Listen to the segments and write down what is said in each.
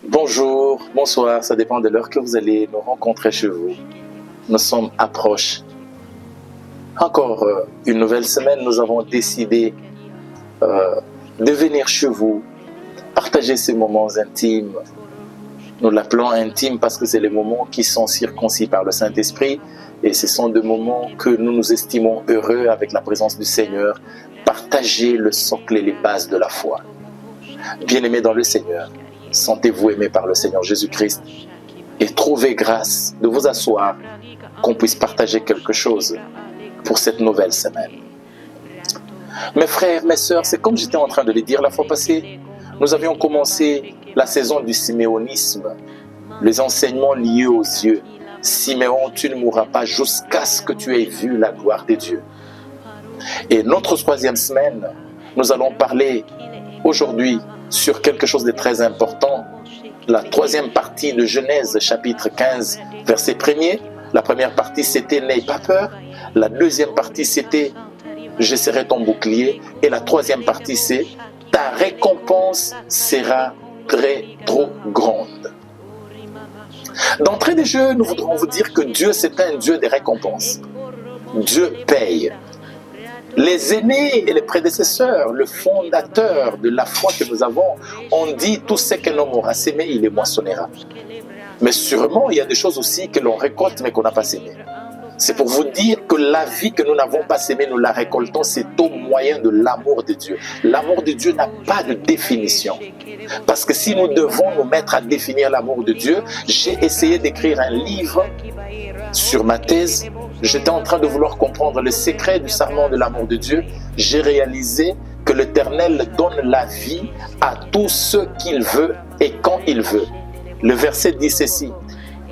Bonjour, bonsoir, ça dépend de l'heure que vous allez nous rencontrer chez vous. Nous sommes à proche. Encore une nouvelle semaine, nous avons décidé de venir chez vous, partager ces moments intimes. Nous l'appelons intime parce que c'est les moments qui sont circoncis par le Saint-Esprit et ce sont des moments que nous nous estimons heureux avec la présence du Seigneur. Partager le socle et les bases de la foi. Bien-aimés dans le Seigneur, sentez-vous aimés par le Seigneur Jésus-Christ et trouvez grâce de vous asseoir, qu'on puisse partager quelque chose pour cette nouvelle semaine. Mes frères, mes sœurs, c'est comme j'étais en train de le dire la fois passée, nous avions commencé la saison du siméonisme, les enseignements liés aux yeux. Siméon, tu ne mourras pas jusqu'à ce que tu aies vu la gloire de Dieu. Et notre troisième semaine, nous allons parler aujourd'hui sur quelque chose de très important. La troisième partie de Genèse, chapitre 15, verset 1er. La première partie, c'était « N'aie pas peur ». La deuxième partie, c'était « Je serai ton bouclier ». Et la troisième partie, c'est « Ta récompense sera très, trop grande ». D'entrée de jeu, nous voudrons vous dire que Dieu, c'est un Dieu des récompenses. Dieu paye. Les aînés et les prédécesseurs, le fondateur de la foi que nous avons, ont dit tout ce qu'un homme aura sémé, il les moissonnera. Mais sûrement, il y a des choses aussi que l'on récolte mais qu'on n'a pas sémé. C'est pour vous dire que la vie que nous n'avons pas sémée, nous la récoltons, c'est au moyen de l'amour de Dieu. L'amour de Dieu n'a pas de définition. Parce que si nous devons nous mettre à définir l'amour de Dieu, j'ai essayé d'écrire un livre sur ma thèse. J'étais en train de vouloir comprendre le secret du serment de l'amour de Dieu. J'ai réalisé que l'Éternel donne la vie à tous ceux qu'il veut et quand il veut. Le verset dit ceci.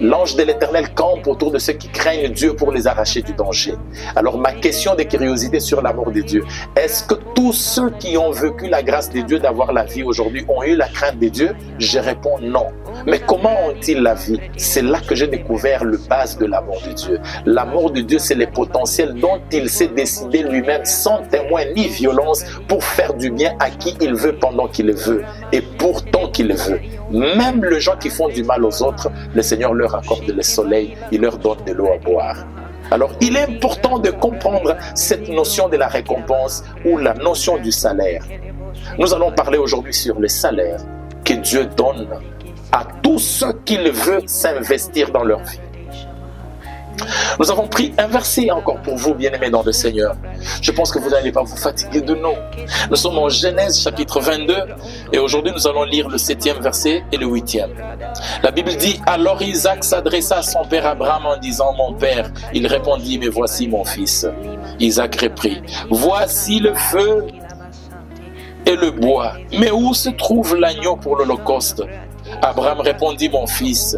L'ange de l'Éternel campe autour de ceux qui craignent Dieu pour les arracher du danger. Alors ma question de curiosité sur l'amour de Dieu, est-ce que tous ceux qui ont vécu la grâce de Dieu d'avoir la vie aujourd'hui ont eu la crainte de Dieu? Je réponds non. Mais comment ont-ils la vie? C'est là que j'ai découvert le base de l'amour de Dieu. L'amour de Dieu, c'est les potentiels dont il s'est décidé lui-même sans témoin ni violence pour faire du bien à qui il veut pendant qu'il le veut et pourtant qu'il le veut. Même les gens qui font du mal aux autres, le Seigneur leur accorde le soleil, il leur donne de l'eau à boire. Alors, il est important de comprendre cette notion de la récompense ou la notion du salaire. Nous allons parler aujourd'hui sur le salaire que Dieu donne à tous ceux qu'il veut s'investir dans leur vie. Nous avons pris un verset encore pour vous, bien-aimés dans le Seigneur. Je pense que vous n'allez pas vous fatiguer de nous. Nous sommes en Genèse chapitre 22 et aujourd'hui nous allons lire le 7e verset et le 8e. La Bible dit « Alors Isaac s'adressa à son père Abraham en disant « Mon père ». Il répondit « Mais voici mon fils ». Isaac reprit « Voici le feu et le bois, mais où se trouve l'agneau pour l'holocauste ?» Abraham répondit, mon fils,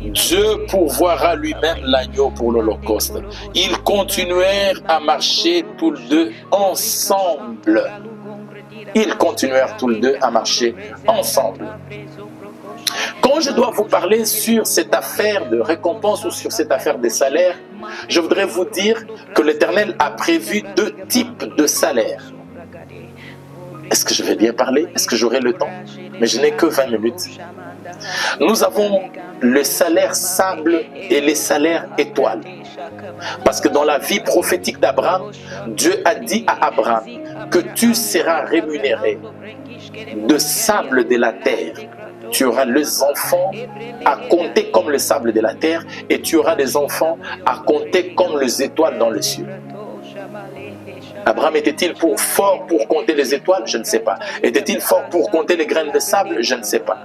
Dieu pourvoira lui-même l'agneau pour l'holocauste. Ils continuèrent à marcher tous les deux ensemble. Ils continuèrent tous les deux à marcher ensemble. Quand je dois vous parler sur cette affaire de récompense ou sur cette affaire des salaires, je voudrais vous dire que l'Éternel a prévu deux types de salaires. Est-ce que je vais bien parler? Est-ce que j'aurai le temps? Mais je n'ai que 20 minutes. Nous avons le salaire sable et les salaires étoiles. Parce que dans la vie prophétique d'Abraham, Dieu a dit à Abraham que tu seras rémunéré de sable de la terre. Tu auras les enfants à compter comme le sable de la terre et tu auras des enfants à compter comme les étoiles dans les cieux. Abraham était-il fort pour compter les étoiles? Je ne sais pas. Était-il fort pour compter les graines de sable? Je ne sais pas.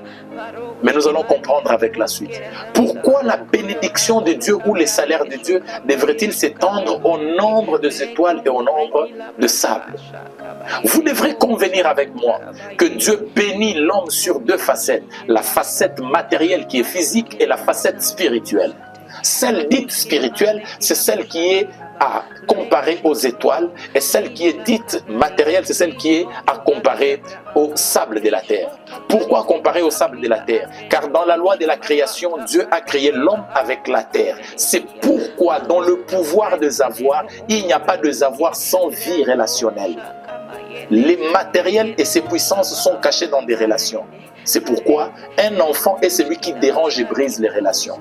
Mais nous allons comprendre avec la suite. Pourquoi la bénédiction de Dieu ou les salaires de Dieu devrait-il s'étendre au nombre des étoiles et au nombre de sable? Vous devrez convenir avec moi que Dieu bénit l'homme sur deux facettes. La facette matérielle qui est physique et la facette spirituelle. Celle dite spirituelle, c'est celle qui est à comparer aux étoiles, et celle qui est dite matérielle, c'est celle qui est à comparer au sable de la terre. Pourquoi comparer au sable de la terre? Car dans la loi de la création, Dieu a créé l'homme avec la terre. C'est pourquoi dans le pouvoir des avoirs, il n'y a pas de avoirs sans vie relationnelle. Les matériels et ses puissances sont cachés dans des relations. C'est pourquoi un enfant est celui qui dérange et brise les relations.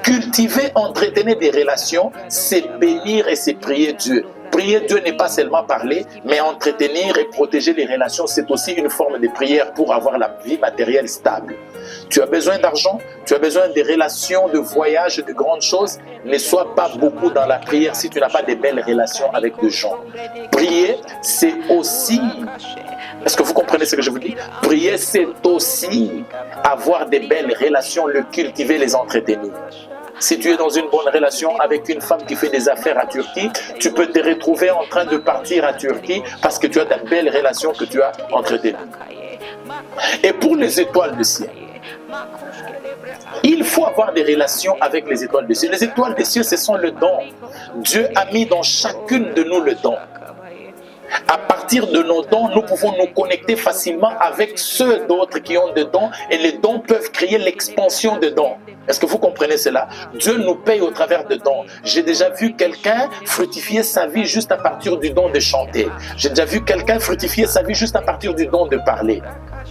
Cultiver, entretenir des relations, c'est bénir et c'est prier Dieu. Prier Dieu n'est pas seulement parler, mais entretenir et protéger les relations, c'est aussi une forme de prière pour avoir la vie matérielle stable. Tu as besoin d'argent, tu as besoin de relations, de voyages, de grandes choses. Ne sois pas beaucoup dans la prière si tu n'as pas de belles relations avec des gens. Prier, c'est aussi... Est-ce que vous comprenez ce que je vous dis? Prier, c'est aussi avoir des belles relations, le cultiver, les entretenir. Si tu es dans une bonne relation avec une femme qui fait des affaires à Turquie, tu peux te retrouver en train de partir à Turquie parce que tu as de belles relations que tu as entretenues. Et pour les étoiles du ciel, il faut avoir des relations avec les étoiles du ciel. Les étoiles des cieux, ce sont le don. Dieu a mis dans chacune de nous le don. À partir de nos dons, nous pouvons nous connecter facilement avec ceux d'autres qui ont des dons et les dons peuvent créer l'expansion de dons. Est-ce que vous comprenez cela? Dieu nous paye au travers de dons. J'ai déjà vu quelqu'un fructifier sa vie juste à partir du don de chanter. J'ai déjà vu quelqu'un fructifier sa vie juste à partir du don de parler.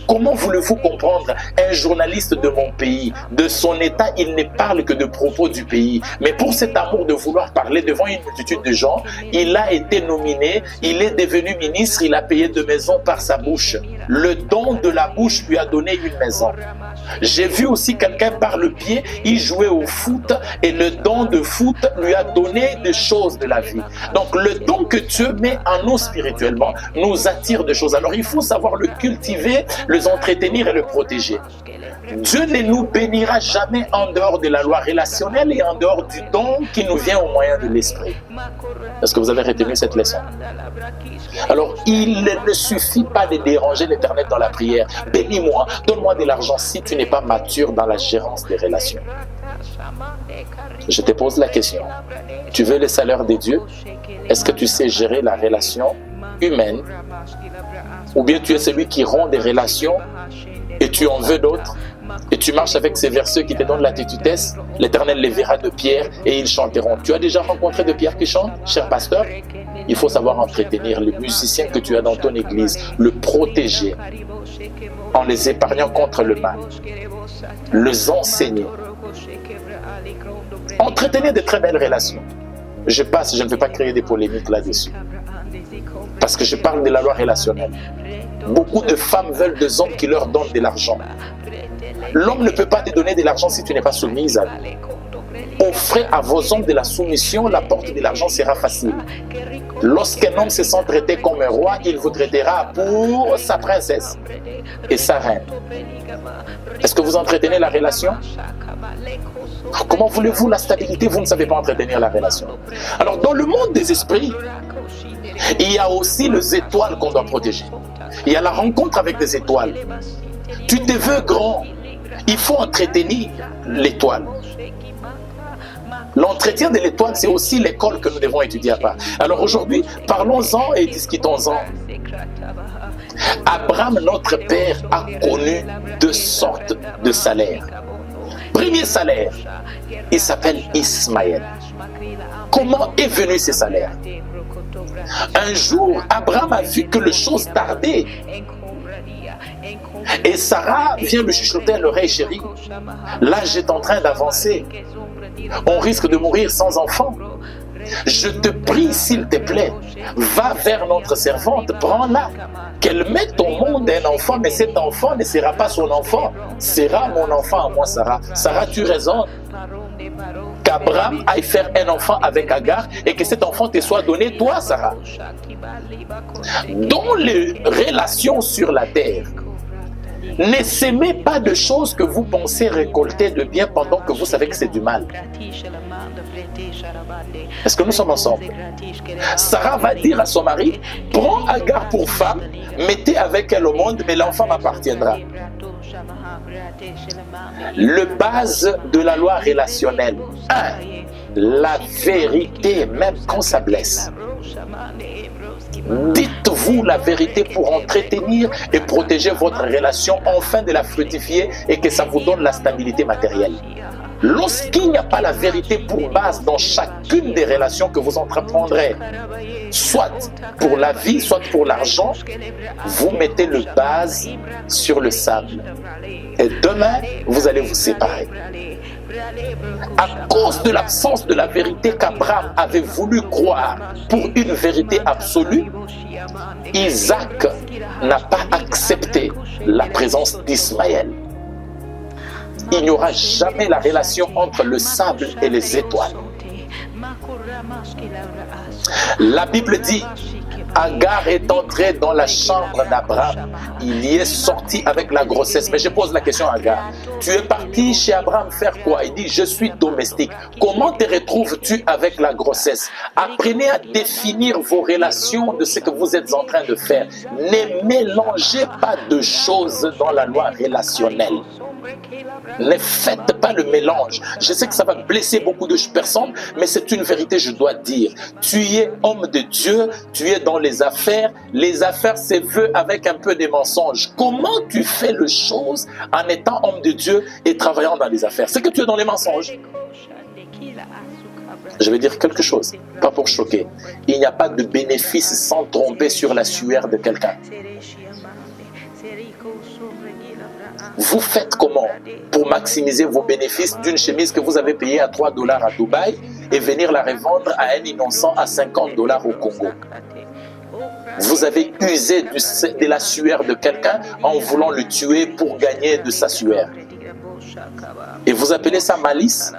Comment voulez-vous comprendre un journaliste de mon pays, de son état, il ne parle que de propos du pays. Mais pour cet amour de vouloir parler devant une multitude de gens, il a été nominé, il est devenu ministre, il a payé de maisons par sa bouche. Le don de la bouche lui a donné une maison. J'ai vu aussi quelqu'un par le pied, il jouait au foot et le don de foot lui a donné des choses de la vie. Donc le don que Dieu met en nous spirituellement nous attire des choses. Alors il faut savoir le cultiver, le entretenir et le protéger. Dieu ne nous bénira jamais en dehors de la loi relationnelle et en dehors du don qui nous vient au moyen de l'esprit. Est-ce que vous avez retenu cette leçon? Alors, il ne suffit pas de déranger l'Éternel dans la prière. Bénis-moi, donne-moi de l'argent si tu n'es pas mature dans la gérance des relations. Je te pose la question. Tu veux le salaire de Dieu? Est-ce que tu sais gérer la relation humaine? Ou bien tu es celui qui rompt des relations et tu en veux d'autres? Et tu marches avec ces versets qui te donnent la tétutesse, l'Éternel les verra de pierre et ils chanteront. Tu as déjà rencontré de pierre qui chante, cher pasteur? Il faut savoir entretenir les musiciens que tu as dans ton église, le protéger en les épargnant contre le mal, les enseigner, entretenir de très belles relations. Je passe, je ne vais pas créer des polémiques là-dessus. Parce que je parle de la loi relationnelle. Beaucoup de femmes veulent des hommes qui leur donnent de l'argent. L'homme ne peut pas te donner de l'argent si tu n'es pas soumise à lui. Offrez à vos hommes de la soumission, la porte de l'argent sera facile. Lorsqu'un homme se sent traité comme un roi, il vous traitera pour sa princesse et sa reine. Est-ce que vous entretenez la relation? Comment voulez-vous la stabilité? Vous ne savez pas entretenir la relation. Alors dans le monde des esprits, il y a aussi les étoiles qu'on doit protéger. Il y a la rencontre avec des étoiles. Tu te veux grand, il faut entretenir l'étoile. L'entretien de l'étoile, c'est aussi l'école que nous devons étudier à part. Alors aujourd'hui, parlons-en et discutons-en. Abraham, notre père, a connu deux sortes de salaires. Premier salaire, il s'appelle Ismaël. Comment est venu ce salaire? Un jour, Abraham a vu que les choses tardaient. Et Sarah vient lui chuchoter à l'oreille: chérie, l'âge est en train d'avancer. On risque de mourir sans enfant. Je te prie, s'il te plaît, va vers notre servante, prends-la, qu'elle mette au monde un enfant, mais cet enfant ne sera pas son enfant, sera mon enfant à moi, Sarah. Sarah, tu raisonnes qu'Abraham aille faire un enfant avec Agar et que cet enfant te soit donné, toi, Sarah. Dans les relations sur la terre, ne s'aimez pas de choses que vous pensez récolter de bien pendant que vous savez que c'est du mal. Est-ce que nous sommes ensemble? Sarah va dire à son mari: prends Agar pour femme, mettez avec elle au monde, mais l'enfant m'appartiendra. Le base de la loi relationnelle. 1. La vérité, même quand ça blesse. Dites-vous la vérité pour entretenir et protéger votre relation, afin de la fructifier et que ça vous donne la stabilité matérielle. Lorsqu'il n'y a pas la vérité pour base dans chacune des relations que vous entreprendrez, soit pour la vie, soit pour l'argent, vous mettez le base sur le sable. Et demain, vous allez vous séparer. À cause de l'absence de la vérité qu'Abraham avait voulu croire pour une vérité absolue, Isaac n'a pas accepté la présence d'Ismaël. Il n'y aura jamais la relation entre le sable et les étoiles. La Bible dit, Agar est entrée dans la chambre d'Abraham. Il y est sorti avec la grossesse. Mais je pose la question à Agar. Tu es parti chez Abraham faire quoi? Il dit, je suis domestique. Comment te retrouves-tu avec la grossesse? Apprenez à définir vos relations de ce que vous êtes en train de faire. Ne mélangez pas de choses dans la loi relationnelle. Ne faites pas le mélange. Je sais que ça va blesser beaucoup de personnes, mais c'est une vérité, je dois dire. Tu es homme de Dieu, tu es dans les affaires. Les affaires, c'est vu avec un peu des mensonges. Comment tu fais les choses en étant homme de Dieu et travaillant dans les affaires? C'est que tu es dans les mensonges. Je vais dire quelque chose, pas pour choquer. Il n'y a pas de bénéfice sans tomber sur la sueur de quelqu'un. Vous faites comment pour maximiser vos bénéfices d'une chemise que vous avez payée à $3 à Dubaï et venir la revendre à un innocent à $50 au Congo? Vous avez usé de la sueur de quelqu'un en voulant le tuer pour gagner de sa sueur. Et vous appelez ça malice?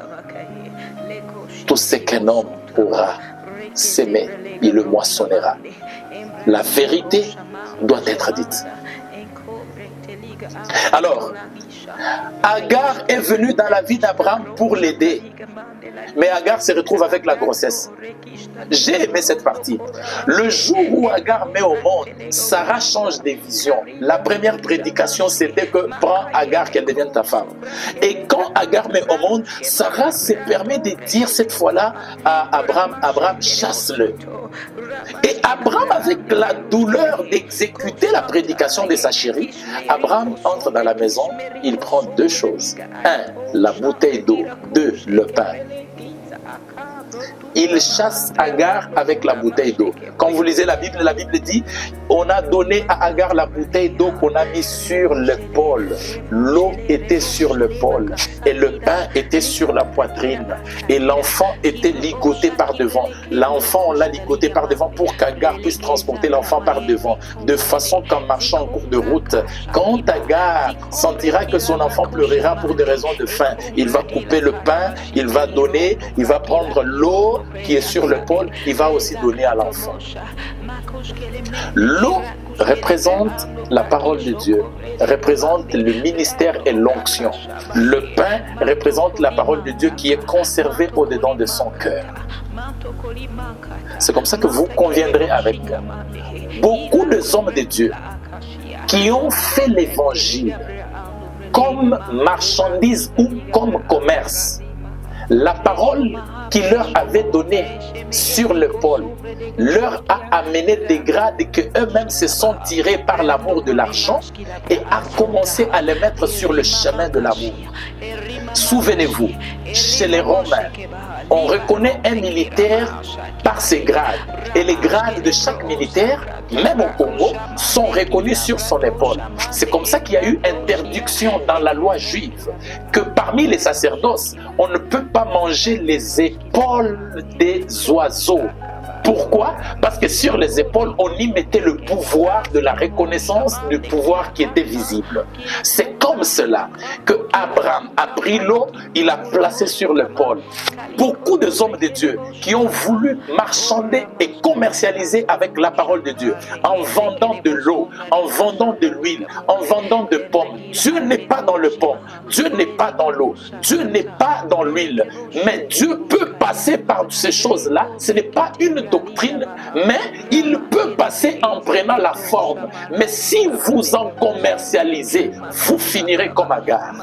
Tout ce qu'un homme aura sémé, il le moissonnera. La vérité doit être dite. Alors, Agar est venue dans la vie d'Abraham pour l'aider. Mais Agar se retrouve avec la grossesse. J'ai aimé cette partie. Le jour où Agar met au monde, Sarah change de vision. La première prédication, c'était que prends Agar, qu'elle devienne ta femme. Et quand Agar met au monde, Sarah se permet de dire cette fois-là à Abraham, Abraham, chasse-le. Et Abraham, avec la douleur d'exécuter la prédication de sa chérie, Abraham entre dans la maison, il prend deux choses. 1, la bouteille d'eau. 2, le pain. Il chasse Agar avec la bouteille d'eau. Quand vous lisez la Bible dit, on a donné à Agar la bouteille d'eau qu'on a mis sur l'épaule. L'eau était sur l'épaule et le pain était sur la poitrine. Et l'enfant était ligoté par devant. L'enfant, on l'a ligoté par devant pour qu'Agar puisse transporter l'enfant par devant. De façon qu'en marchant en cours de route, quand Agar sentira que son enfant pleurera pour des raisons de faim, il va couper le pain, il va donner, il va prendre l'eau qui est sur l'épaule, il va aussi donner à l'enfant. L'eau représente la parole de Dieu, représente le ministère et l'onction. Le pain représente la parole de Dieu qui est conservée au-dedans de son cœur. C'est comme ça que vous conviendrez avec moi. Beaucoup de hommes de Dieu qui ont fait l'évangile comme marchandise ou comme commerce, la parole qui leur avait donné sur l'épaule leur a amené des grades que eux-mêmes se sont tirés par l'amour de l'argent et a commencé à les mettre sur le chemin de l'amour. Souvenez-vous, chez les Romains, on reconnaît un militaire par ses grades. Et les grades de chaque militaire, même au Congo, sont reconnus sur son épaule. C'est comme ça qu'il y a eu interdiction dans la loi juive, que parmi les sacerdoces, on ne peut pas manger les épaules des oiseaux. Pourquoi? Parce que sur les épaules, on y mettait le pouvoir de la reconnaissance du pouvoir qui était visible. C'est comme cela que Abraham a pris l'eau, il l'a placé sur l'épaule. Beaucoup de hommes de Dieu qui ont voulu marchander et commercialiser avec la parole de Dieu, en vendant de l'eau, en vendant de l'huile, en vendant de pommes. Dieu n'est pas dans le pomme, Dieu n'est pas dans l'eau, Dieu n'est pas dans l'huile. Mais Dieu peut passer par ces choses-là. Ce n'est pas une doctrine, mais il peut passer en prenant la forme. Mais si vous en commercialisez, vous finissez finirez comme Agar.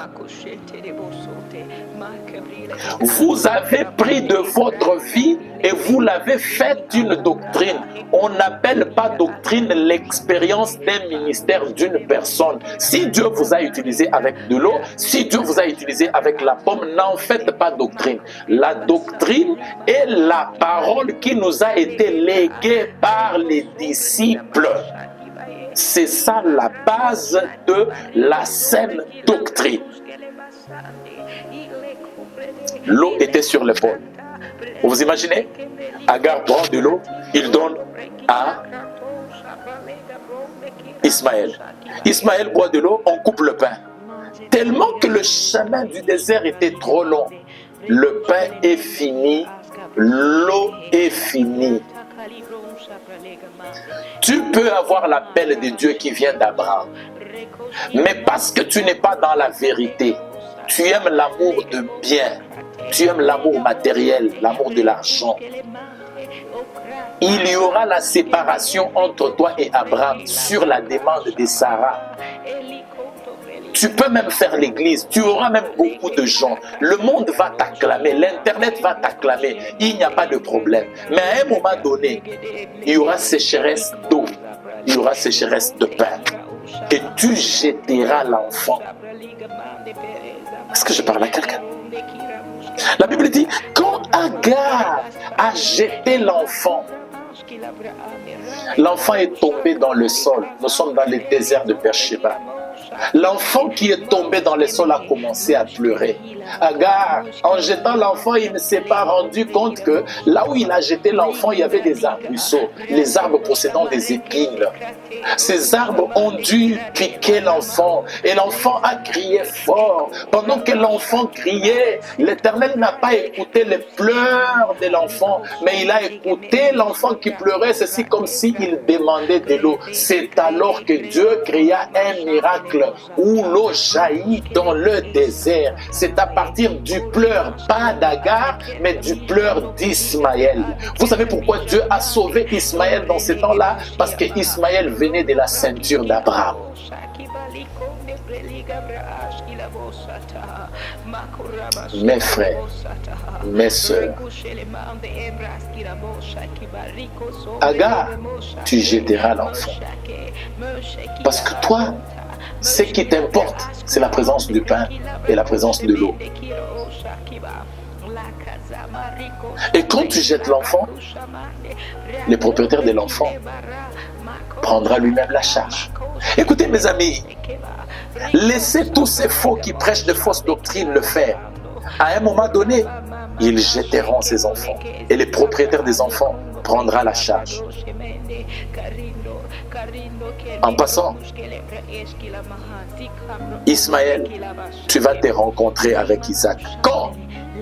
Vous avez pris de votre vie et vous l'avez fait une doctrine. On n'appelle pas doctrine l'expérience d'un ministère d'une personne. Si Dieu vous a utilisé avec de l'eau, si Dieu vous a utilisé avec la pomme, n'en faites pas doctrine. La doctrine est la parole qui nous a été léguée par les disciples. C'est ça la base de la saine doctrine. L'eau était sur l'épaule. Vous vous imaginez? Agar prend de l'eau, il donne à Ismaël. Ismaël boit de l'eau, on coupe le pain. Tellement que le chemin du désert était trop long. Le pain est fini, l'eau est finie. Tu peux avoir l'appel de Dieu qui vient d'Abraham, mais parce que tu n'es pas dans la vérité, tu aimes l'amour de bien, tu aimes l'amour matériel, l'amour de l'argent. Il y aura la séparation entre toi et Abraham sur la demande de Sarah. Tu peux même faire l'église, tu auras même beaucoup de gens. Le monde va t'acclamer, l'internet va t'acclamer, il n'y a pas de problème. Mais à un moment donné, il y aura sécheresse d'eau, il y aura sécheresse de pain. Et tu jeteras l'enfant. Est-ce que je parle à quelqu'un? La Bible dit, quand Agar a jeté l'enfant, l'enfant est tombé dans le sol. Nous sommes dans les déserts de Beersheba. L'enfant qui est tombé dans le sol a commencé à pleurer. Agar, en jetant l'enfant, il ne s'est pas rendu compte que là où il a jeté l'enfant, il y avait des arbrisseaux, les arbres possédant des épines. Ces arbres ont dû piquer l'enfant et l'enfant a crié fort. Pendant que l'enfant criait, l'Éternel n'a pas écouté les pleurs de l'enfant, mais il a écouté l'enfant qui pleurait, ceci comme s'il demandait de l'eau. C'est alors que Dieu créa un miracle où l'eau jaillit dans le désert. C'est à partir du pleur, pas d'Agar, mais du pleur d'Ismaël. Vous savez pourquoi Dieu a sauvé Ismaël dans ce temps-là? Parce que Ismaël venait de la ceinture d'Abraham. Mes frères, mes sœurs, Agar, tu jeteras l'enfant. Parce que toi, ce qui t'importe, c'est la présence du pain et la présence de l'eau. Et quand tu jettes l'enfant, le propriétaire de l'enfant prendra lui-même la charge. Écoutez mes amis, laissez tous ces faux qui prêchent de fausses doctrines le faire. À un moment donné, ils jetteront ces enfants et le propriétaire des enfants prendra la charge. En passant, Ismaël, tu vas te rencontrer avec Isaac. Quand?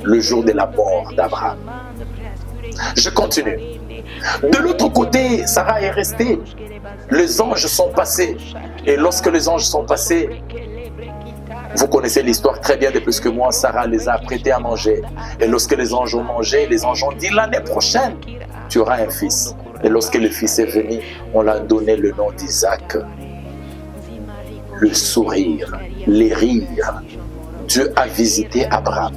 Le jour de la mort d'Abraham. Je continue. De l'autre côté, Sarah est restée. Les anges sont passés. Et lorsque les anges sont passés, vous connaissez l'histoire très bien de plus que moi, Sarah les a prêtés à manger. Et lorsque les anges ont mangé, les anges ont dit, l'année prochaine, tu auras un fils. Et lorsque le fils est venu, on l'a donné le nom d'Isaac. Le sourire, les rires. Dieu a visité Abraham.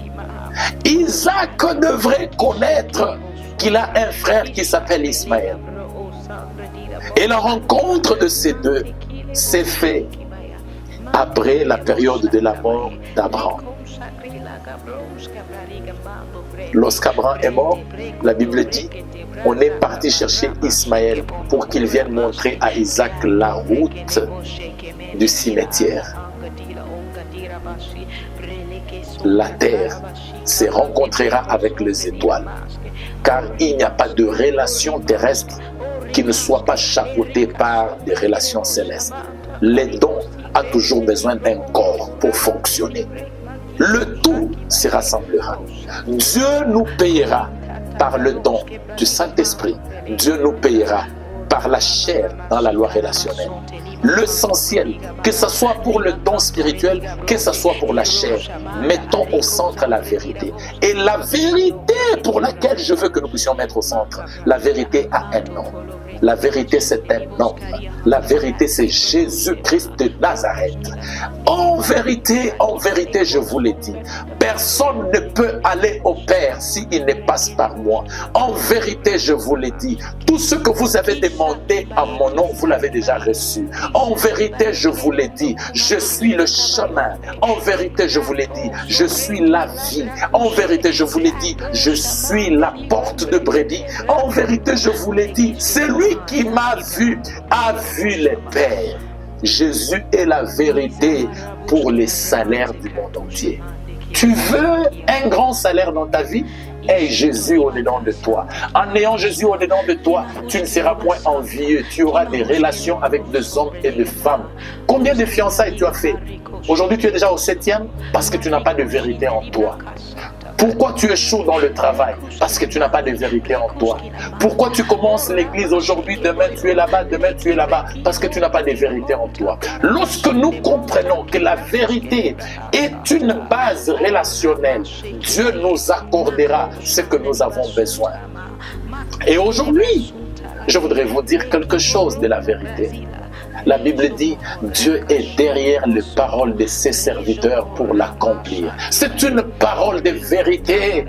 Isaac devrait connaître qu'il a un frère qui s'appelle Ismaël. Et la rencontre de ces deux s'est faite après la période de la mort d'Abraham. Lorsqu'Abraham est mort, la Bible dit, on est parti chercher Ismaël pour qu'il vienne montrer à Isaac la route du cimetière. La terre se rencontrera avec les étoiles, car il n'y a pas de relation terrestre qui ne soit pas chapeautée par des relations célestes. Les dons a toujours besoin d'un corps pour fonctionner. Le tout se rassemblera. Dieu nous payera par le don du Saint-Esprit. Dieu nous payera par la chair dans la loi relationnelle. L'essentiel, que ce soit pour le don spirituel, que ce soit pour la chair, mettons au centre la vérité. Et la vérité pour laquelle je veux que nous puissions mettre au centre, la vérité a un nom. La vérité, c'est un homme. La vérité, c'est Jésus-Christ de Nazareth. En vérité, je vous l'ai dit, personne ne peut aller au Père s'il ne passe par moi. En vérité, je vous l'ai dit, tout ce que vous avez demandé à mon nom, vous l'avez déjà reçu. En vérité, je vous l'ai dit, je suis le chemin. En vérité, je vous l'ai dit, je suis la vie. En vérité, je vous l'ai dit, je suis la porte de brebis. En vérité, je vous l'ai dit, celui qui m'a vu a vu les Pères. Jésus est la vérité pour les salaires du monde entier. Tu veux un grand salaire dans ta vie? Aie Jésus au-dedans de toi. En ayant Jésus au-dedans de toi, tu ne seras point envieux. Tu auras des relations avec des hommes et des femmes. Combien de fiançailles tu as fait? Aujourd'hui, tu es déjà au 7e parce que tu n'as pas de vérité en toi. Pourquoi tu échoues dans le travail? Parce que tu n'as pas de vérité en toi. Pourquoi tu commences l'église aujourd'hui, demain tu es là-bas, demain tu es là-bas? Parce que tu n'as pas de vérité en toi. Lorsque nous comprenons que la vérité est une base relationnelle, Dieu nous accordera ce que nous avons besoin. Et aujourd'hui, je voudrais vous dire quelque chose de la vérité. La Bible dit, Dieu est derrière les paroles de ses serviteurs pour l'accomplir. C'est une parole de vérité.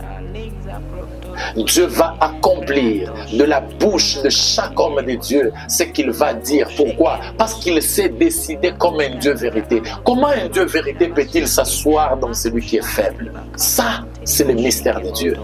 Dieu va accomplir de la bouche de chaque homme de Dieu ce qu'il va dire. Pourquoi? Parce qu'il s'est décidé comme un Dieu vérité. Comment un Dieu vérité peut-il s'asseoir dans celui qui est faible? Ça, c'est le mystère de Dieu.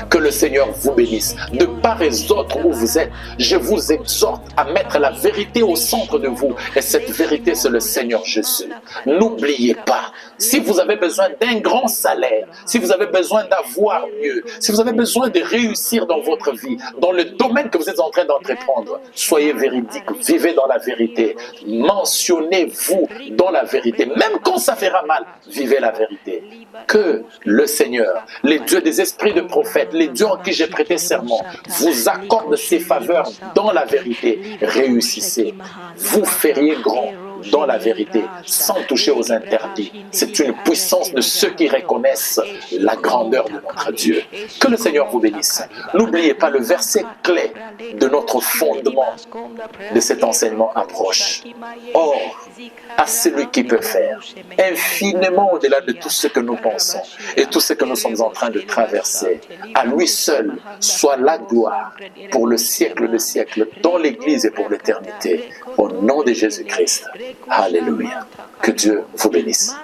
Que le Seigneur vous bénisse. De part et d'autre où vous êtes, je vous exhorte à mettre la vérité au centre de vous. Et cette vérité, c'est le Seigneur Jésus. N'oubliez pas, si vous avez besoin d'un grand salaire, si vous avez besoin d'avoir mieux, si vous avez besoin de réussir dans votre vie, dans le domaine que vous êtes en train d'entreprendre, soyez véridique, vivez dans la vérité, mentionnez-vous dans la vérité, même quand ça fera mal, vivez la vérité. Que le Seigneur, les dieux des esprits de prophètes, les dieux en qui j'ai prêté serment, vous accordent ses faveurs dans la vérité. Réussissez, vous feriez grand dans la vérité, sans toucher aux interdits. C'est une puissance de ceux qui reconnaissent la grandeur de notre Dieu. Que le Seigneur vous bénisse. N'oubliez pas, le verset clé de notre fondement de cet enseignement approche. Or, à celui qui peut faire infiniment au-delà de tout ce que nous pensons et tout ce que nous sommes en train de traverser, à lui seul soit la gloire pour le siècle des siècles, dans l'Église et pour l'éternité. Au nom de Jésus-Christ. Alléluia. Que Dieu vous bénisse.